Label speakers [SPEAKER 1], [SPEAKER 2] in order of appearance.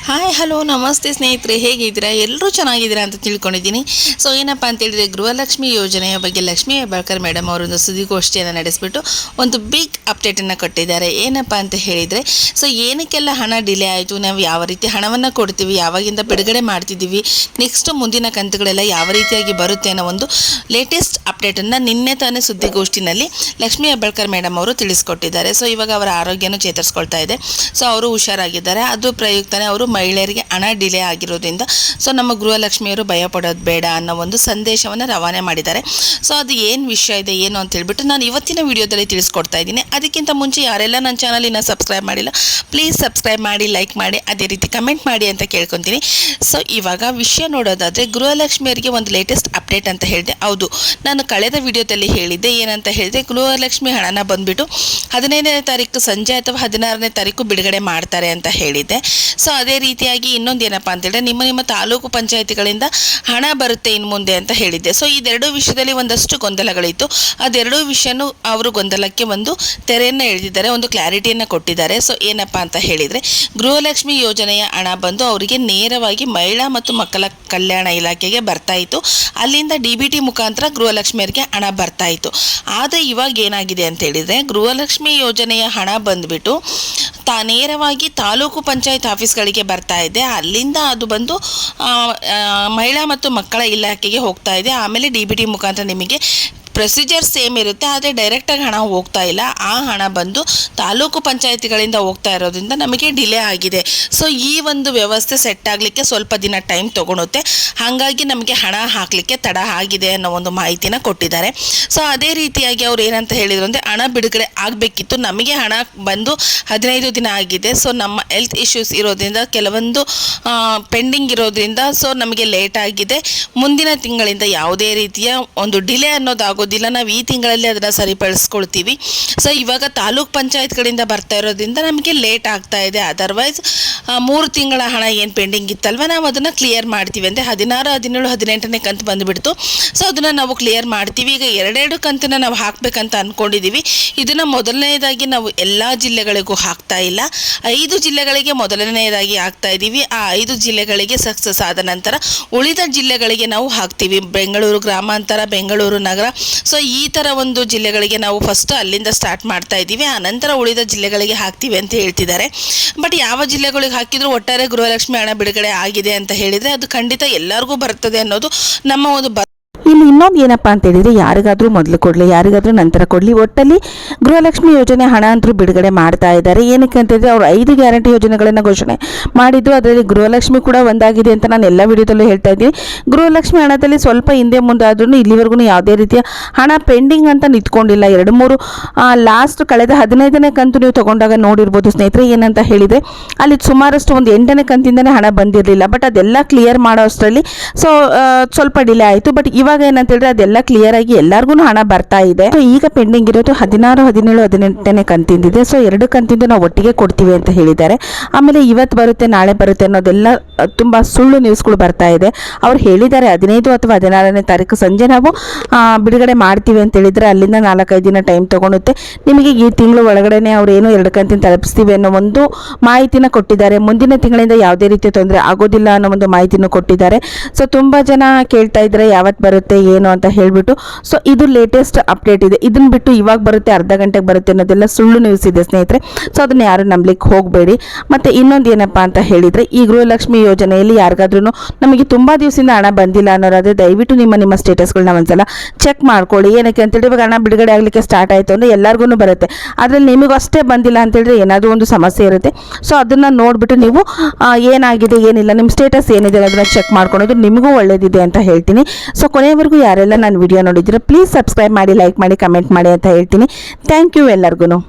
[SPEAKER 1] Hi hello ನಮಸ್ತೆ ಸ್ನೇಹಿತರೆ, ಹೇಗಿದ್ದೀರಾ? ಎಲ್ಲರೂ ಚೆನ್ನಾಗಿದ್ದೀರಾ ಅಂತ ತಿಳ್ಕೊಂಡಿದ್ದೀನಿ. ಸೊ ಏನಪ್ಪ ಅಂತ ಹೇಳಿದರೆ, ಗೃಹಲಕ್ಷ್ಮಿ ಯೋಜನೆಯ ಬಗ್ಗೆ ಲಕ್ಷ್ಮೀ ಹೆಬ್ಬಾಳ್ಕರ್ ಮೇಡಮ್ ಅವರೊಂದು ಸುದ್ದಿಗೋಷ್ಠಿಯನ್ನು ನಡೆಸಿಬಿಟ್ಟು ಒಂದು ಬಿಗ್ ಅಪ್ಡೇಟನ್ನು ಕೊಟ್ಟಿದ್ದಾರೆ. ಏನಪ್ಪ ಅಂತ ಹೇಳಿದರೆ, ಸೊ ಏನಕ್ಕೆಲ್ಲ ಹಣ ಡಿಲೇ ಆಯಿತು, ನಾವು ಯಾವ ರೀತಿ ಹಣವನ್ನು ಕೊಡ್ತೀವಿ, ಯಾವಾಗಿಂದ ಬಿಡುಗಡೆ ಮಾಡ್ತಿದ್ದೀವಿ, ನೆಕ್ಸ್ಟ್ ಮುಂದಿನ ಕಂತುಗಳೆಲ್ಲ ಯಾವ ರೀತಿಯಾಗಿ ಬರುತ್ತೆ ಅನ್ನೋ ಒಂದು ಲೇಟೆಸ್ಟ್ ಅಪ್ಡೇಟನ್ನು ನಿನ್ನೆ ತಾನೇ ಸುದ್ದಿಗೋಷ್ಠಿನಲ್ಲಿ ಲಕ್ಷ್ಮೀ ಹೆಬ್ಬಾಳ್ಕರ್ ಮೇಡಮ್ ಅವರು ತಿಳಿಸ್ಕೊಟ್ಟಿದ್ದಾರೆ. ಸೊ ಇವಾಗ ಅವರ ಆರೋಗ್ಯನೂ ಚೇತರಿಸ್ಕೊಳ್ತಾ ಇದೆ. ಸೊ ಅವರು ಹುಷಾರಾಗಿದ್ದಾರೆ. ಅದು ಪ್ರಯುಕ್ತನೇ ಅವರು ಮಹಿಳೆಯರಿಗೆ ಹಣ ಡಿಲೇ ಆಗಿರೋದ್ರಿಂದ ಸೊ ನಮ್ಮ ಗೃಹಲಕ್ಷ್ಮಿಯವರು ಭಯ ಪಡೋದು ಬೇಡ ಅನ್ನೋ ಒಂದು ಸಂದೇಶವನ್ನು ರವಾನೆ ಮಾಡಿದ್ದಾರೆ. ಸೊ ಅದು ಏನು ವಿಷಯ ಇದೆ ಏನು ಅಂತ ಹೇಳ್ಬಿಟ್ಟು ನಾನು ಇವತ್ತಿನ ವಿಡಿಯೋದಲ್ಲಿ ತಿಳಿಸ್ಕೊಡ್ತಾ ಇದ್ದೀನಿ. ಅದಕ್ಕಿಂತ ಮುಂಚೆ ಯಾರೆಲ್ಲ ನನ್ನ ಚಾನಲಿನ ಸಬ್ಸ್ಕ್ರೈಬ್ ಮಾಡಿಲ್ಲ, ಪ್ಲೀಸ್ ಸಬ್ಸ್ಕ್ರೈಬ್ ಮಾಡಿ, ಲೈಕ್ ಮಾಡಿ, ಅದೇ ರೀತಿ ಕಮೆಂಟ್ ಮಾಡಿ ಅಂತ ಕೇಳ್ಕೊತೀನಿ. ಸೊ ಇವಾಗ ವಿಷಯ ನೋಡೋದಾದರೆ, ಗೃಹಲಕ್ಷ್ಮಿಯರಿಗೆ ಒಂದು ಲೇಟೆಸ್ಟ್ ಅಪ್ಡೇಟ್ ಅಂತ ಹೇಳಿದೆ. ಹೌದು, ನಾನು ಕಳೆದ ವಿಡಿಯೋದಲ್ಲಿ ಹೇಳಿದ್ದೆ. ಏನಂತ ಹೇಳಿದೆ, ಗೃಹಲಕ್ಷ್ಮಿ ಹಣನ ಬಂದುಬಿಟ್ಟು 15ನೇ ತಾರೀಕು ಸಂಜೆ ಅಥವಾ 16ನೇ ತಾರೀಕು ಬಿಡುಗಡೆ ಮಾಡ್ತಾರೆ ಅಂತ ಹೇಳಿದ್ದೆ. ಸೊ ಅದೇ ರೀತಿಯಾಗಿ ಇನ್ನೊಂದು ಏನಪ್ಪ ಅಂತೇಳಿದ್ರೆ, ನಿಮ್ಮ ತಾಲೂಕು ಪಂಚಾಯಿತಿಗಳಿಂದ ಹಣ ಬರುತ್ತೆ ಇನ್ನು ಮುಂದೆ ಅಂತ ಹೇಳಿದ್ದೆ. ಸೊ ಇದೆರಡೂ ವಿಷಯದಲ್ಲಿ ಒಂದಷ್ಟು ಗೊಂದಲಗಳಿತ್ತು. ಅದೆರಡೂ ವಿಷಯನೂ ಅವರು ಗೊಂದಲಕ್ಕೆ ಒಂದು ತೆರೆಯನ್ನು ಎಳೆದಿದ್ದಾರೆ, ಒಂದು ಕ್ಲಾರಿಟಿಯನ್ನು ಕೊಟ್ಟಿದ್ದಾರೆ. ಸೊ ಏನಪ್ಪ ಅಂತ ಹೇಳಿದರೆ, ಗೃಹಲಕ್ಷ್ಮಿ ಯೋಜನೆಯ ಹಣ ಬಂದು ಅವರಿಗೆ ನೇರವಾಗಿ ಮಹಿಳಾ ಮತ್ತು ಮಕ್ಕಳ ಕಲ್ಯಾಣ ಇಲಾಖೆಗೆ ಬರ್ತಾ ಇತ್ತು. ಅಲ್ಲಿಂದ DBT ಮುಖಾಂತರ ಗೃಹಲಕ್ಷ್ಮಿಯರಿಗೆ ಹಣ ಬರ್ತಾ ಇತ್ತು. ಆದರೆ ಇವಾಗ ಏನಾಗಿದೆ ಅಂತ ಹೇಳಿದರೆ, ಗೃಹಲಕ್ಷ್ಮಿ ಯೋಜನೆಯ ಹಣ ಬಂದುಬಿಟ್ಟು ನೇರವಾಗಿ ತಾಲೂಕು ಪಂಚಾಯತ್ ಆಫೀಸ್ಗಳಿಗೆ ಬರ್ತಾ ಇದೆ. ಅಲ್ಲಿಂದ ಅದು ಬಂದು ಮಹಿಳಾ ಮತ್ತು ಮಕ್ಕಳ ಇಲಾಖೆಗೆ ಹೋಗ್ತಾ ಇದೆ. ಆಮೇಲೆ DBT ಮುಖಾಂತರ ನಿಮಗೆ ಪ್ರೊಸೀಜರ್ ಸೇಮ್ ಇರುತ್ತೆ, ಆದರೆ ಡೈರೆಕ್ಟಾಗಿ ಹಣ ಹೋಗ್ತಾ ಇಲ್ಲ. ಆ ಹಣ ಬಂದು ತಾಲೂಕು ಪಂಚಾಯಿತಿಗಳಿಂದ ಹೋಗ್ತಾ ಇರೋದ್ರಿಂದ ನಮಗೆ ಡಿಲೇ ಆಗಿದೆ. ಸೊ ಈ ಒಂದು ವ್ಯವಸ್ಥೆ ಸೆಟ್ ಆಗಲಿಕ್ಕೆ ಸ್ವಲ್ಪ ದಿನ ಟೈಮ್ ತೊಗೊಳುತ್ತೆ. ಹಾಗಾಗಿ ನಮಗೆ ಹಣ ಹಾಕಲಿಕ್ಕೆ ತಡ ಆಗಿದೆ ಅನ್ನೋ ಒಂದು ಮಾಹಿತಿನ ಕೊಟ್ಟಿದ್ದಾರೆ. ಸೊ ಅದೇ ರೀತಿಯಾಗಿ ಅವ್ರು ಏನಂತ ಹೇಳಿದ್ರು ಅಂದರೆ, ಹಣ ಬಿಡುಗಡೆ ಆಗಬೇಕಿತ್ತು, ನಮಗೆ ಹಣ ಬಂದು 15 ದಿನ ಆಗಿದೆ. ಸೊ ನಮ್ಮ ಹೆಲ್ತ್ ಇಶ್ಯೂಸ್ ಇರೋದ್ರಿಂದ, ಕೆಲವೊಂದು ಪೆಂಡಿಂಗ್ ಇರೋದ್ರಿಂದ ಸೊ ನಮಗೆ ಲೇಟ್ ಆಗಿದೆ. ಮುಂದಿನ ತಿಂಗಳಿಂದ ಯಾವುದೇ ರೀತಿಯ ಒಂದು ಡಿಲೇ ಅನ್ನೋದಾಗೋದಿಲ್ಲ, ನಾವು ಈ ತಿಂಗಳಲ್ಲಿ ಅದನ್ನು ಸರಿಪಡಿಸ್ಕೊಳ್ತೀವಿ. ಸೊ ಇವಾಗ ತಾಲೂಕ್ ಪಂಚಾಯತ್ಗಳಿಂದ ಬರ್ತಾ ಇರೋದ್ರಿಂದ ನಮಗೆ ಲೇಟ್ ಆಗ್ತಾ ಇದೆ. ಅದರ್ವೈಸ್ 3 ತಿಂಗಳ ಹಣ ಏನು ಪೆಂಡಿಂಗ್ ಇತ್ತಲ್ವ, ನಾವು ಅದನ್ನು ಕ್ಲಿಯರ್ ಮಾಡ್ತೀವಿ. ಅಂದರೆ 16, 17, 18ನೇ ಕಂತು ಬಂದುಬಿಡ್ತು. ಸೊ ಅದನ್ನು ನಾವು ಕ್ಲಿಯರ್ ಮಾಡ್ತೀವಿ. ಈಗ 2 ಕಂತನ್ನು ನಾವು ಹಾಕಬೇಕಂತ ಅಂದ್ಕೊಂಡಿದ್ದೀವಿ. ಇದನ್ನು ಮೊದಲನೇದಾಗಿ ನಾವು ಎಲ್ಲ ಜಿಲ್ಲೆಗಳಿಗೂ ಹಾಕ್ತಾ ಇಲ್ಲ, 5 ಜಿಲ್ಲೆಗಳಿಗೆ ಮೊದಲನೇದಾಗಿ ಹಾಕ್ತಾ ಇದ್ದೀವಿ. ಆ 5 ಜಿಲ್ಲೆಗಳಿಗೆ ಸಕ್ಸಸ್ ಆದ ನಂತರ ಉಳಿದ ಜಿಲ್ಲೆಗಳಿಗೆ ನಾವು ಹಾಕ್ತೀವಿ. ಬೆಂಗಳೂರು ಗ್ರಾಮಾಂತರ, ಬೆಂಗಳೂರು ನಗರ, ಸೊ ಈ ಥರ ಒಂದು ಜಿಲ್ಲೆಗಳಿಗೆ ನಾವು ಫಸ್ಟ್ ಅಲ್ಲಿಂದ ಸ್ಟಾರ್ಟ್ ಮಾಡ್ತಾ ಇದ್ದೀವಿ. ಆ ನಂತರ ಉಳಿದ ಜಿಲ್ಲೆಗಳಿಗೆ ಹಾಕ್ತೀವಿ ಅಂತ ಹೇಳ್ತಿದ್ದಾರೆ. ಬಟ್ ಯಾವ ಜಿಲ್ಲೆಗಳಿಗೆ ಹಾಕಿದರೂ ಒಟ್ಟಾರೆ ಗೃಹಲಕ್ಷ್ಮಿ ಹಣ ಬಿಡುಗಡೆ ಆಗಿದೆ ಅಂತ ಹೇಳಿದರೆ ಅದು ಖಂಡಿತ ಎಲ್ಲರಿಗೂ ಬರ್ತದೆ ಅನ್ನೋದು ನಮ್ಮ ಒಂದು
[SPEAKER 2] ಇಲ್ಲಿ ಇನ್ನೊಂದು ಏನಪ್ಪ ಅಂತ ಹೇಳಿದರೆ, ಯಾರಿಗಾದರೂ ಮೊದಲು ಕೊಡಲಿ, ಯಾರಿಗಾದರೂ ನಂತರ ಕೊಡಲಿ, ಒಟ್ಟಲ್ಲಿ ಗೃಹಲಕ್ಷ್ಮಿ ಯೋಜನೆ ಹಣ ಅಂತೂ ಬಿಡುಗಡೆ ಮಾಡ್ತಾ ಇದ್ದಾರೆ. ಏನಕ್ಕೆ ಅಂತಂದರೆ, ಅವರು 5 ಗ್ಯಾರಂಟಿ ಯೋಜನೆಗಳನ್ನು ಘೋಷಣೆ ಮಾಡಿದ್ದು, ಅದರಲ್ಲಿ ಗೃಹಲಕ್ಷ್ಮಿ ಕೂಡ ಒಂದಾಗಿದೆ ಅಂತ ನಾನು ಎಲ್ಲ ವಿಡಿಯೋದಲ್ಲೂ ಹೇಳ್ತಾ ಇದ್ದೀನಿ. ಗೃಹಲಕ್ಷ್ಮಿ ಹಣದಲ್ಲಿ ಸ್ವಲ್ಪ ಹಿಂದೆ ಮುಂದೆ ಆದ್ರೂ ಇಲ್ಲಿವರೆಗೂ ಯಾವುದೇ ರೀತಿಯ ಹಣ ಪೆಂಡಿಂಗ್ ಅಂತ ನಿಂತ್ಕೊಂಡಿಲ್ಲ. 2-3 ಲಾಸ್ಟ್ ಕಳೆದ 15ನೇ ಕಂತು ನೀವು ತೊಗೊಂಡಾಗ ನೋಡಿರ್ಬೋದು ಸ್ನೇಹಿತರೆ. ಏನಂತ ಹೇಳಿದರೆ, ಅಲ್ಲಿ ಸುಮಾರಷ್ಟು ಒಂದು 8ನೇ ಕಂತಿಂದನೇ ಹಣ ಬಂದಿರಲಿಲ್ಲ. ಬಟ್ ಅದೆಲ್ಲ ಕ್ಲಿಯರ್ ಮಾಡೋ ಅಷ್ಟರಲ್ಲಿ ಸೊ ಸ್ವಲ್ಪ ಡಿಲೇ ಆಯಿತು. ಬಟ್ ಇವಾಗ ಏನಂತ ಹೇಳಿದ್ರೆ, ಅದೆಲ್ಲ ಕ್ಲಿಯರ್ ಆಗಿ ಎಲ್ಲರಿಗೂ ಹಣ ಬರ್ತಾ ಇದೆ. ಸೊ ಈಗ ಪೆಂಡಿಂಗ್ ಇರೋದು 16, 17, 18ನೇ ಕಂತಿಂದಿದೆ. ಸೊ 2 ಕಂತಿಂದು ನಾವು ಒಟ್ಟಿಗೆ ಕೊಡ್ತೀವಿ ಅಂತ ಹೇಳಿದ್ದಾರೆ. ಆಮೇಲೆ ಇವತ್ತು ಬರುತ್ತೆ, ನಾಳೆ ಬರುತ್ತೆ ಅನ್ನೋದೆಲ್ಲ ತುಂಬ ಸುಳ್ಳು ನ್ಯೂಸ್ಗಳು ಬರ್ತಾ ಇದೆ. ಅವ್ರು ಹೇಳಿದ್ದಾರೆ 15 ಅಥವಾ 16ನೇ ತಾರೀಕು ಸಂಜೆ ನಾವು ಬಿಡುಗಡೆ ಮಾಡ್ತೀವಿ ಅಂತ ಹೇಳಿದರೆ, ಅಲ್ಲಿಂದ 4-5 ದಿನ ಟೈಮ್ ತೊಗೊಳುತ್ತೆ. ನಿಮಗೆ ಈ ತಿಂಗಳು ಒಳಗಡೆ ಅವ್ರು ಏನು 2 ಕಂತಿನ ತಲುಪಿಸ್ತೀವಿ ಅನ್ನೋ ಒಂದು ಮಾಹಿತಿನ ಕೊಟ್ಟಿದ್ದಾರೆ. ಮುಂದಿನ ತಿಂಗಳಿಂದ ಯಾವುದೇ ರೀತಿಯ ತೊಂದರೆ ಆಗೋದಿಲ್ಲ ಅನ್ನೋ ಒಂದು ಮಾಹಿತಿನೂ ಕೊಟ್ಟಿದ್ದಾರೆ. ಸೊ ತುಂಬ ಜನ ಕೇಳ್ತಾ ಇದ್ದಾರೆ ಯಾವತ್ತು ಬರುತ್ತೆ ಏನು ಅಂತ ಹೇಳ್ಬಿಟ್ಟು. ಸೊ ಇದು ಲೇಟೆಸ್ಟ್ ಅಪ್ಡೇಟ್ ಇದೆ. ಇದನ್ನ ಬಿಟ್ಟು ಇವಾಗ ಬರುತ್ತೆ, ಅರ್ಧ ಗಂಟೆಗೆ ಬರುತ್ತೆ ಅನ್ನೋದೆಲ್ಲ ಸುಳ್ಳು ನ್ಯೂಸ್ ಇದೆ ಸ್ನೇಹಿತರೆ. ಸೊ ಅದನ್ನ ಯಾರು ನಂಬಲಿಕ್ಕೆ ಹೋಗಬೇಡಿ. ಮತ್ತು ಇನ್ನೊಂದು ಏನಪ್ಪ ಅಂತ ಹೇಳಿದರೆ, ಈ ಗೃಹಲಕ್ಷ್ಮಿ ಯೋಜನೆಯಲ್ಲಿ ಯಾರಿಗಾದ್ರೂ ನಮಗೆ ತುಂಬ ದಿವಸದಿಂದ ಹಣ ಬಂದಿಲ್ಲ ಅನ್ನೋರಾದರೆ ದಯವಿಟ್ಟು ನಿಮ್ಮ ಸ್ಟೇಟಸ್ಗಳನ್ನ ಒಂದ್ಸಲ ಚೆಕ್ ಮಾಡ್ಕೊಳ್ಳಿ. ಏನಕ್ಕೆ ಅಂತೇಳಿ, ಇವಾಗ ಹಣ ಬಿಡುಗಡೆ ಆಗಲಿಕ್ಕೆ ಸ್ಟಾರ್ಟ್ ಆಯಿತು ಅಂದರೆ ಎಲ್ಲರಿಗೂ ಬರುತ್ತೆ. ಅದರಲ್ಲಿ ನಿಮಗೂ ಅಷ್ಟೇ ಬಂದಿಲ್ಲ ಅಂತೇಳಿದ್ರೆ ಏನಾದರೂ ಒಂದು ಸಮಸ್ಯೆ ಇರುತ್ತೆ. ಸೊ ಅದನ್ನು ನೋಡಿಬಿಟ್ಟು ನೀವು ಏನಾಗಿದೆ ಏನಿಲ್ಲ, ನಿಮ್ಮ ಸ್ಟೇಟಸ್ ಏನಿದೆ ಅದನ್ನು ಚೆಕ್ ಮಾಡ್ಕೊಳೋದು ನಿಮಗೂ ಒಳ್ಳೆಯದಿದೆ ಅಂತ ಹೇಳ್ತೀನಿ. ಸೊ ಕೊನೆಯವರೆಗೂ ಯಾರೆಲ್ಲ ನಾನು ವಿಡಿಯೋ ನೋಡಿದ್ದೀರೋ ಪ್ಲೀಸ್ ಸಬ್ಸ್ಕ್ರೈಬ್ ಮಾಡಿ, ಲೈಕ್ ಮಾಡಿ, ಕಮೆಂಟ್ ಮಾಡಿ ಅಂತ ಹೇಳ್ತೀನಿ. ಥ್ಯಾಂಕ್ ಯು ಎಲ್ಲರಿಗೂ.